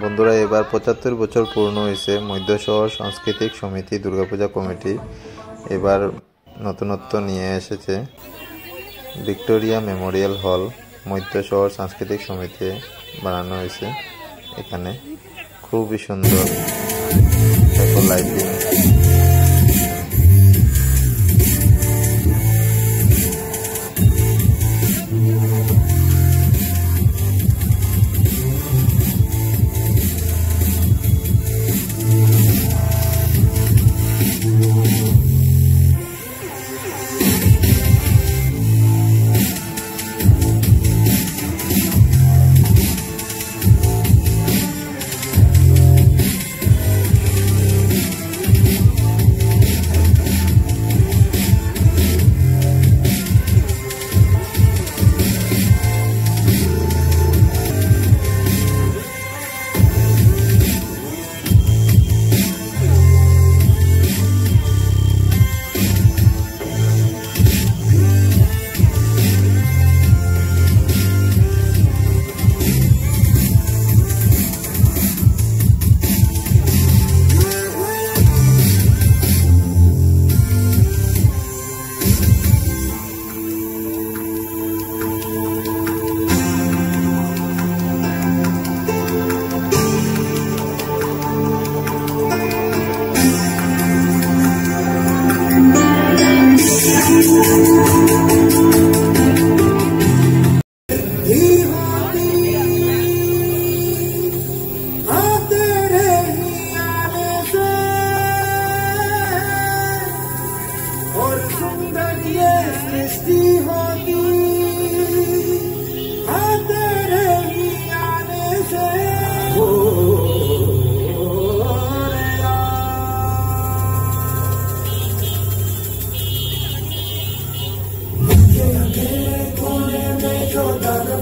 বন্ধুরা এবার ৭৫ বছর পূর্ণ হয়েছে মধ্য শহর সাংস্কৃতিক সমিতি দুর্গাপূজা কমিটি এবার নতুনত্ব নিয়ে এসেছে ভিক্টোরিয়া মেমোরিয়াল হল মধ্য শহর সাংস্কৃতিক সমিতি বানানো হয়েছে। এখানে খুবই সুন্দর লাইটিং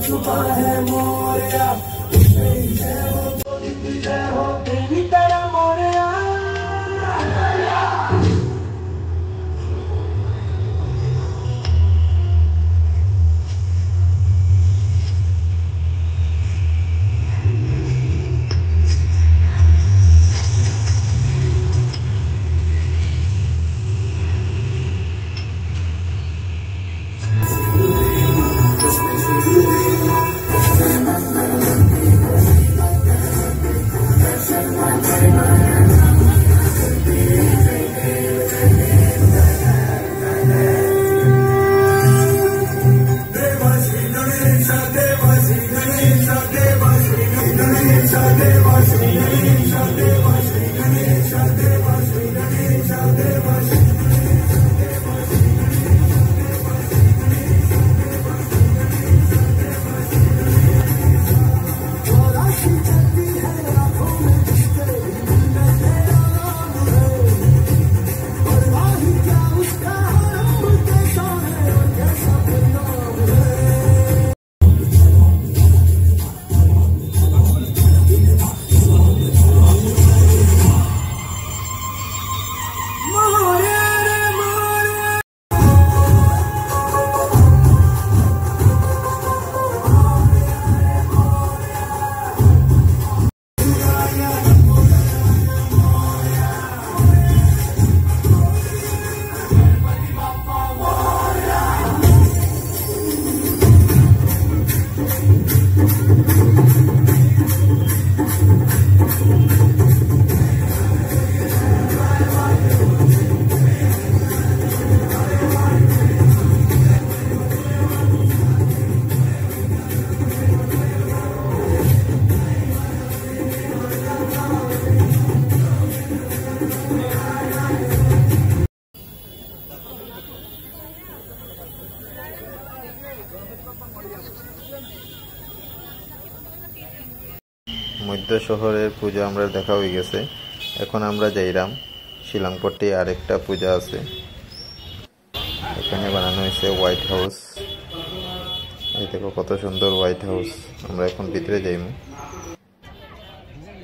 छुपा है मोरिया तेरी तरह मोरिया। মধ্য শহরের পূজা আমরা দেখা হয়ে গেছে। এখন আমরা যাইরাম শিলংপট্টি আরেকটা পূজা আছে, এখানে বানানো হয়েছে হোয়াইট হাউস। এই দেখো কত সুন্দর হোয়াইট হাউস। আমরা এখন ভিতরে যাইব।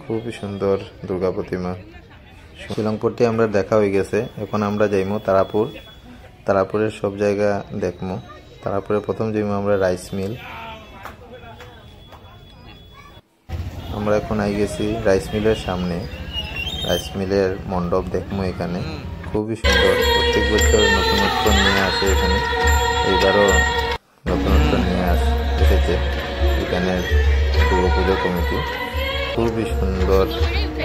খুবই সুন্দর দুর্গা প্রতিমা। শিলংপট্টি আমরা দেখা হয়ে গেছে। এখন আমরা যাইব তারাপুর। তারাপুরের সব জায়গা দেখবো। তারাপুরে প্রথম যাইব আমরা রাইস মিল। আমরা এখন আই গেছি রাইস মিলের সামনে। রাইস মিলের মণ্ডপ দেখবো এখানে, খুবই সুন্দর। প্রত্যেক বছর নতুনত্ব নিয়ে আসে এখানে, এইবারও নতুনত্ব নিয়ে এসেছে এখানের দুর্গাপূজা কমিটি। খুবই সুন্দর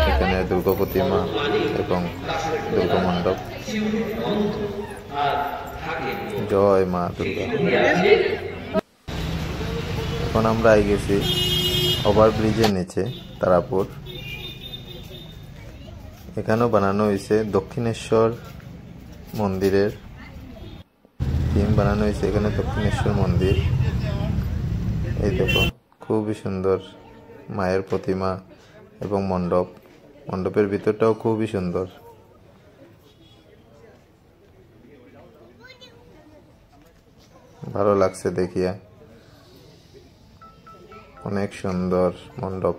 এখানে দুর্গা প্রতিমা এবং দুর্গা মণ্ডপ। জয় মা দুর্গা। এখন আমরা আই গেছি ওভারব্রিজের নিচে তারাপুর। এখানেও বানানো হয়েছে দক্ষিণেশ্বর মন্দিরের থিম বানানো হয়েছে। এখানে দক্ষিণেশ্বর মন্দির, এই দেখো খুবই সুন্দর মায়ের প্রতিমা এবং মণ্ডপ। মণ্ডপের ভিতরটাও খুবই সুন্দর। ভালো লাগছে দেখিয়া, অনেক সুন্দর মণ্ডপ।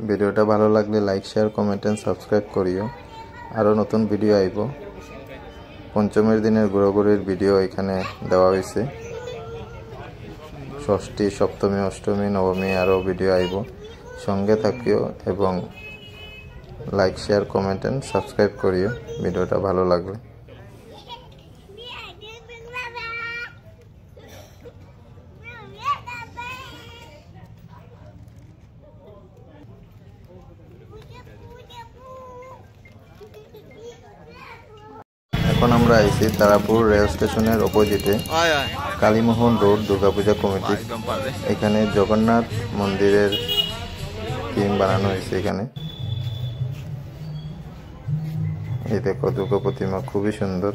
ভিডিওটা ভালো লাগলে like, share, comment and subscribe করিও। আরও নতুন ভিডিও আইব। পঞ্চমীর দিনের ঘোরাঘুরির ভিডিও এখানে দেওয়া হয়েছে। ষষ্ঠী, সপ্তমী, অষ্টমী, নবমী আরও ভিডিও আইব। সঙ্গে থাকিও এবং like, share, comment and subscribe করিও ভিডিওটা ভালো লাগলে। এখন আমরা আইছি তারাপুর রেল স্টেশনের অপোজিটে কালীমোহন রোড দুর্গাপূজা কমিটি। এখানে জগন্নাথ মন্দিরের থিম বানানো হয়েছে। এখানে এই দেখো দুর্গা প্রতিমা, খুবই সুন্দর।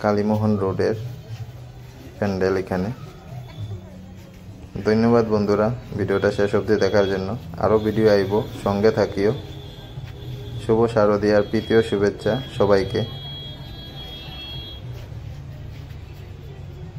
কালীমোহন রোডের প্যান্ডেল এখানে। ধন্যবাদ বন্ধুরা ভিডিওটা শেষ অবধি দেখার জন্য। আরও ভিডিও আইব, সঙ্গে থাকিও। শুভ শারদীয়ার প্রীতি ও শুভেচ্ছা সবাইকে।